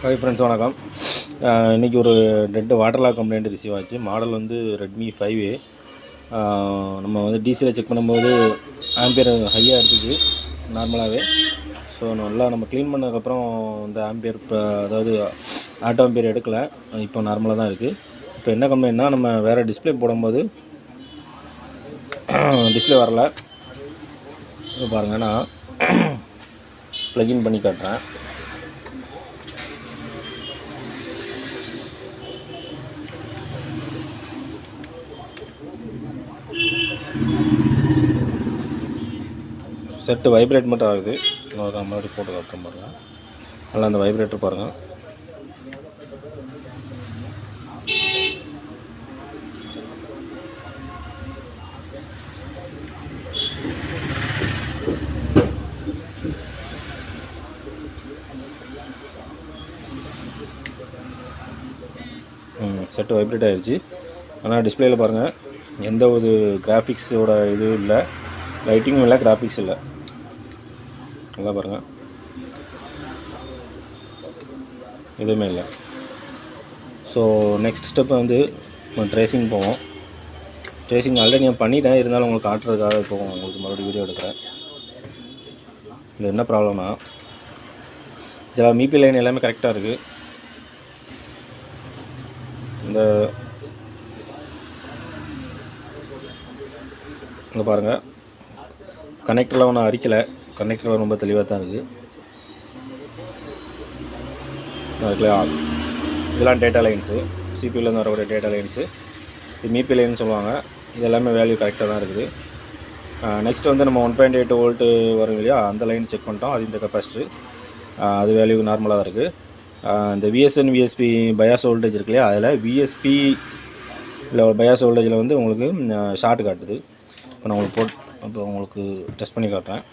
Hi friends, வணக்கம். இன்றைக்கி ஒரு dead water lock complaint receive ஆச்சு. மாடல் வந்து ரெட்மி 5A. நம்ம வந்து டிசியில் செக் பண்ணும்போது ஆம்பியர் ஹையாக இருக்குது நார்மலாகவே. ஸோ நல்லா நம்ம க்ளீன் பண்ணதுக்கப்புறம் இந்த ஆம்பியர் அதாவது ஆட்டோ ஆம்பியர் எடுக்கலை, இப்போ நார்மலாக தான் இருக்குது. இப்போ என்ன கம்ப்ளைண்ட்னா, நம்ம வேறு டிஸ்பிளே போடும்போது டிஸ்பிளே வரல. இப்போ பாருங்கள், நான் ப்ளக்இன் பண்ணி காட்டுறேன். செட்டு வைப்ரேட் மட்டும் ஆகுது. முன்னாடி போட்டு காட்டுறேன் பாருங்கள். நல்லா அந்த வைப்ரேட்டர் பாருங்கள். செட்டு வைப்ரேட் ஆகிடுச்சு. ஆனால் டிஸ்பிளேயில் பாருங்கள், எந்த ஒரு கிராஃபிக்ஸோட இதுவும் இல்லை, லைட்டிங்கும் இல்லை, கிராஃபிக்ஸ் இல்லை. நல்லா பாருங்கள், எதுவுமே இல்லை. ஸோ நெக்ஸ்ட் ஸ்டெப் வந்து ட்ரேசிங் போவோம். ட்ரேசிங் ஆல்ரெடி நான் பண்ணிட்டேன், இருந்தாலும் உங்களுக்கு காட்டுறதுக்காக இப்போ உங்களுக்கு மறுபடியும் வீடியோ எடுக்கிறேன். இது என்ன ப்ராப்ளம்னா, இதில் மிபி லைன் எல்லாமே கரெக்டாக இருக்குது. இங்கே பாருங்கள், கனெக்டரில் ஒன்றும் அரிக்கலை, கனெக்டரில் ரொம்ப தெளிவாக தான் இருக்குது. அதுக்குள்ளே இதெல்லாம் டேட்டா லைன்ஸு, சிபியூலேருந்து வரக்கூடிய டேட்டா லைன்ஸு. இது மிபி லைன்னு சொல்லுவாங்க. இது எல்லாமே வேல்யூ கரெக்டாக தான் இருக்குது. நெக்ஸ்ட் வந்து நம்ம 1.8 வோல்ட்டு வரும் இல்லையா, அந்த லைன் செக் பண்ணிட்டோம். அது இந்த கெப்பாசிட்டர், அது வேல்யூ நார்மலாக தான் இருக்குது. இந்த விஎஸ்என் விஎஸ்பி பயாஸ் வோல்டேஜ் இருக்கு இல்லையா, அதில் விஎஸ்பி இல்லை பயாஸ் வோல்டேஜில் வந்து உங்களுக்கு ஷார்ட் காட்டுது. இப்போ நான் உங்களுக்கு டெஸ்ட் பண்ணி காட்டுறேன்.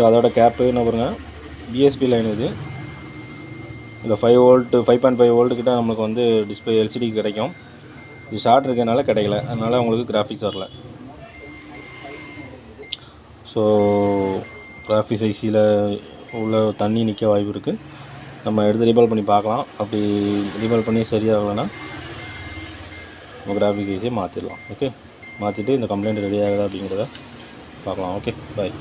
அதோட கேப்பு என்ன பாருங்கள், பிஎஸ்பி லைன் இது. இல்லை 5.5 வோல்ட்டு கிட்ட நம்மளுக்கு வந்து டிஸ்பிளே எல்சிடி கிடைக்கும். இது ஷார்ட் இருக்கிறதுனால கிடைக்கல, அதனால் உங்களுக்கு கிராஃபிக்ஸ் வரல. ஸோ கிராஃபிக்ஸ் ஐசியில் உள்ள தண்ணி நிற்க வாய்ப்பு இருக்குது. நம்ம எடுத்து ரீபால் பண்ணி பார்க்கலாம். அப்படி ரீபால் பண்ணி சரியாகலைன்னா நம்ம கிராஃபிக்ஸ் ஐசியை மாற்றிடலாம். ஓகே, மாற்றிட்டு இந்த கம்ப்ளைண்ட் ரெடி ஆகுதா அப்படிங்கிறத பார்க்கலாம். ஓகே, பாய்.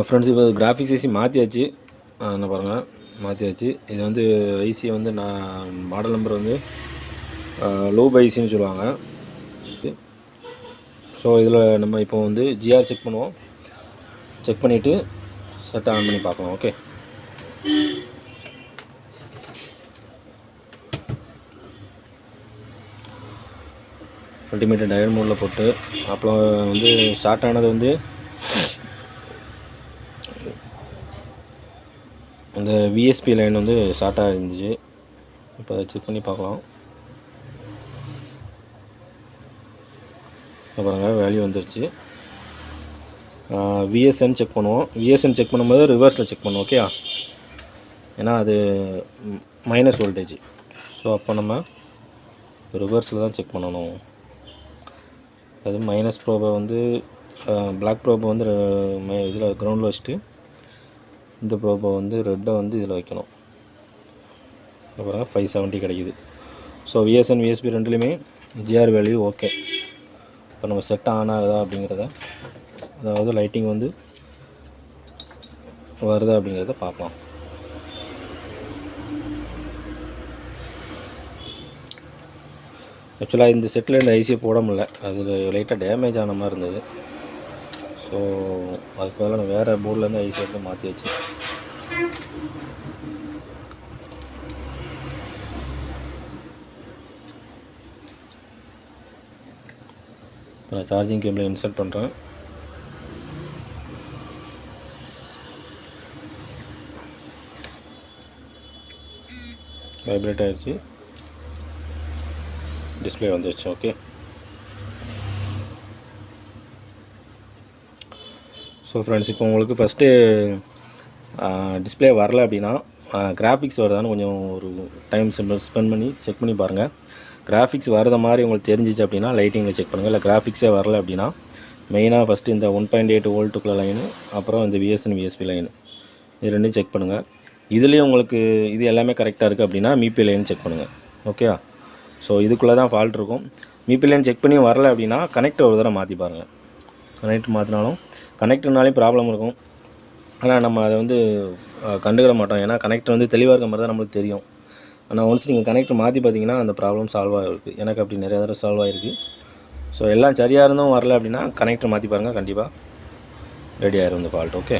ஃப்ரெண்ட்ஸ் இப்போ கிராஃபிக்ஸ் ஐசி மாற்றியாச்சு. என்ன பாருங்கள், மாற்றியாச்சு. இது வந்து ஐசி வந்து நான் மாடல் நம்பர் வந்து லோப் ஐசின்னு சொல்லுவாங்க. ஸோ இதில் நம்ம இப்போ வந்து ஜிஆர் செக் பண்ணுவோம். செக் பண்ணிவிட்டு செட்டை ஆன் பண்ணி பார்க்கலாம். ஓகே, அல்டிமேட் டயல் மோடில் போட்டு அப்புறம் வந்து ஸ்டார்ட் ஆனது வந்து அந்த விஎஸ்பி லைன் வந்து ஸ்டார்ட்டாக இருந்துச்சு. இப்போ அதை செக் பண்ணி பார்க்கலாம். பாருங்கள், வேல்யூ வந்துருச்சு. விஎஸ்என் செக் பண்ணுவோம். விஎஸ்என் செக் பண்ணும்போது ரிவர்ஸில் செக் பண்ணுவோம். ஓகே, ஏன்னா அது மைனஸ் வோல்டேஜ். ஸோ அப்போ நம்ம ரிவர்ஸில் தான் செக் பண்ணணும். அது மைனஸ் ப்ரோபை வந்து பிளாக் ப்ரோபை வந்து இதில் கிரவுண்டில் வச்சுட்டு இந்த ப்ரோபை வந்து ரெட்டை வந்து இதில் வைக்கணும். அப்புறம் 570 கிடைக்குது. ஸோ விஎஸ்என் விஎஸ்பி ரெண்டுலேயுமே ஜிஆர் வேல்யூ ஓகே. இப்போ நம்ம செட் ஆன் ஆகுதா அப்படிங்கிறத, அதாவது லைட்டிங் வந்து வருதா அப்படிங்கிறத பார்க்கலாம். ஆக்சுவலாக இந்த செட்டில் இந்த ஐசியை போட முடியல, அதில் லைட்டாக டேமேஜ் ஆன மாதிரி இருந்தது. ஸோ அதுக்கு பதிலாக நான் வேறு போர்ட்லேருந்து ஐசி எடுத்து மாற்றியாச்சு. இப்போ நான் சார்ஜிங் கேபிளை இன்சர்ட் பண்ணுறேன். வைப்ரேட் ஆகிடுச்சு, டிஸ்பிளே வந்துடுச்சு. ஓகே, ஸோ ஃப்ரெண்ட்ஸ், இப்போ உங்களுக்கு ஃபஸ்ட்டு டிஸ்பிளே வரல அப்படின்னா கிராஃபிக்ஸ் வருதான்னு கொஞ்சம் ஒரு டைம் ஸ்பெண்ட் பண்ணி செக் பண்ணி பாருங்கள். கிராஃபிக்ஸ் வரத மாதிரி உங்களுக்கு தெரிஞ்சிச்சு அப்படின்னா லைட்டிங்கில் செக் பண்ணுங்கள். இல்லை கிராஃபிக்ஸே வரல அப்படின்னா மெயினாக ஃபஸ்ட்டு இந்த 1.8 வோல்ட்டுக்குள்ள லைனு, அப்புறம் இந்த விஎஸ்என் விஎஸ்பி லைனு, இது ரெண்டும் செக் பண்ணுங்கள். இதுலேயும் உங்களுக்கு இது எல்லாமே கரெக்டாக இருக்குது அப்படின்னா மீபி லைன் செக் பண்ணுங்கள். ஓகே, ஸோ இதுக்குள்ளே தான் ஃபால்ட் இருக்கும். மீபி லைன் செக் பண்ணி வரல அப்படின்னா கனெக்டர் ஒரு தடவை மாற்றி பாருங்கள். கனெக்டர் மாற்றினாலும் கனெக்டர்னாலையும் ப்ராப்ளம் இருக்கும். ஆனால் நம்ம அதை வந்து கண்டுக்கிட மாட்டோம். ஏன்னா கனெக்டர் வந்து தெளிவாக இருக்க மாதிரி தான் நம்மளுக்கு தெரியும். ஆனால் ஒன்ஸ் நீங்கள் கனெக்டர் மாற்றி பார்த்தீங்கன்னா அந்த ப்ராப்ளம் சால்வ் ஆகிருக்கு. எனக்கு அப்படி நிறையா தடவை சால்வ் ஆகிருக்கு. ஸோ எல்லாம் சரியாக இருந்தும் வரல அப்படின்னா கனெக்டர் மாற்றி பாருங்கள், கண்டிப்பாக ரெடி ஆகிரும் இந்த ஃபால்ட். ஓகே.